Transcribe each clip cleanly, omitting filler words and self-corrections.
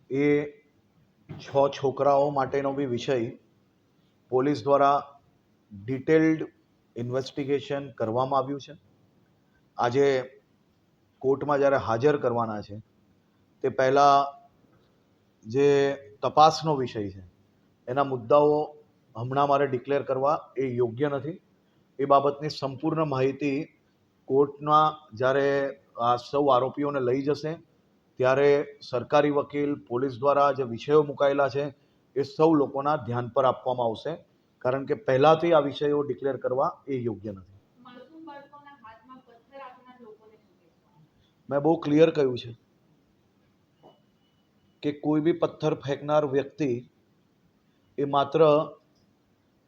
એ 6 છોકરાઓ માટેનો બી વિષય પોલીસ દ્વારા ડિટેલ્ડ ઇન્વેસ્ટિગેશન કરવામાં આવ્યું છે. આજે કોર્ટમાં જ્યારે હાજર કરવાના છે તે પહેલાં જે તપાસનો વિષય છે એના મુદ્દાઓ હમણાં મારે ડિક્લેર કરવા એ યોગ્ય નથી. એ બાબતની સંપૂર્ણ માહિતી કોર્ટના જ્યારે આ સૌ આરોપીઓને લઈ જશે ત્યારે સરકારી વકીલ પોલીસ દ્વારા જે વિષયો મુકાયેલા છે એ સૌ લોકોના ધ્યાન પર આપવામાં આવશે, કારણ કે પહેલાથી આ વિષયો ડિક્લેર કરવા એ યોગ્ય નથી. મેં બહુ ક્લિયર કહ્યું છે કે કોઈ બી પથ્થર ફેંકનાર વ્યક્તિ એ માત્ર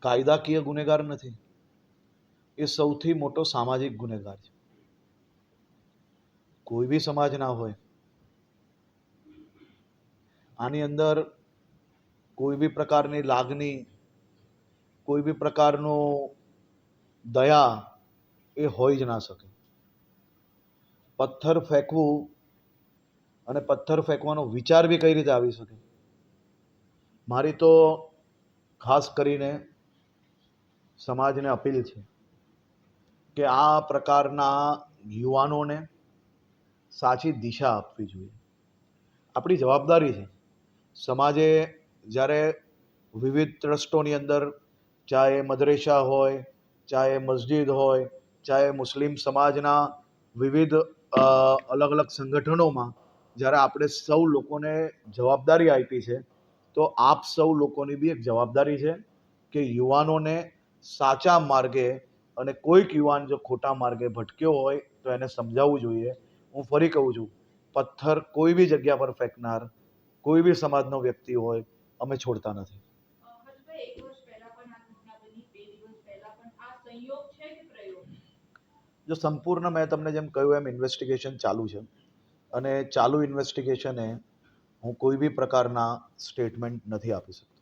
કાયદાકીય ગુનેગાર નથી, એ સૌથી મોટો સામાજિક ગુનેગાર છે. કોઈ બી સમાજ ના હોય, આની અંદર કોઈ બી પ્રકારની લાગણી, કોઈ બી પ્રકારનો દયા એ હોઈ જ ના શકે. પથ્થર ફેંકવું અને પથ્થર ફેંકવાનો વિચાર બી કઈ રીતે આવી શકે. મારી તો ખાસ કરીને સમાજને અપીલ છે કે આ પ્રકારના યુવાનોને સાચી દિશા આપવી જોઈએ. આપણી જવાબદારી છે. સમાજે જ્યારે વિવિધ ટ્રસ્ટોની અંદર, ચાહે મદરેસા હોય, ચાહે મસ્જિદ હોય, ચાહે મુસ્લિમ સમાજના વિવિધ અલગ અલગ સંગઠનોમાં જ્યારે આપણે સૌ લોકોને જવાબદારી આપી છે, તો આપ સૌ લોકોની બી એક જવાબદારી છે કે યુવાનોને સાચા માર્ગે, અને કોઈક યુવાન જો ખોટા માર્ગે ભટક્યો હોય તો એને સમજાવવું જોઈએ. હું ફરી કહું છું, પથ્થર કોઈ બી જગ્યા પર ફેંકનાર કોઈ બી સમાજનો વ્યક્તિ હોય, અમે છોડતા નથી. જો સંપૂર્ણ મેં તમને જેમ કહ્યું એમ ઇન્વેસ્ટિગેશન ચાલુ છે, અને ચાલુ ઇન્વેસ્ટિગેશને હું કોઈ બી પ્રકારના સ્ટેટમેન્ટ નથી આપી શકતો.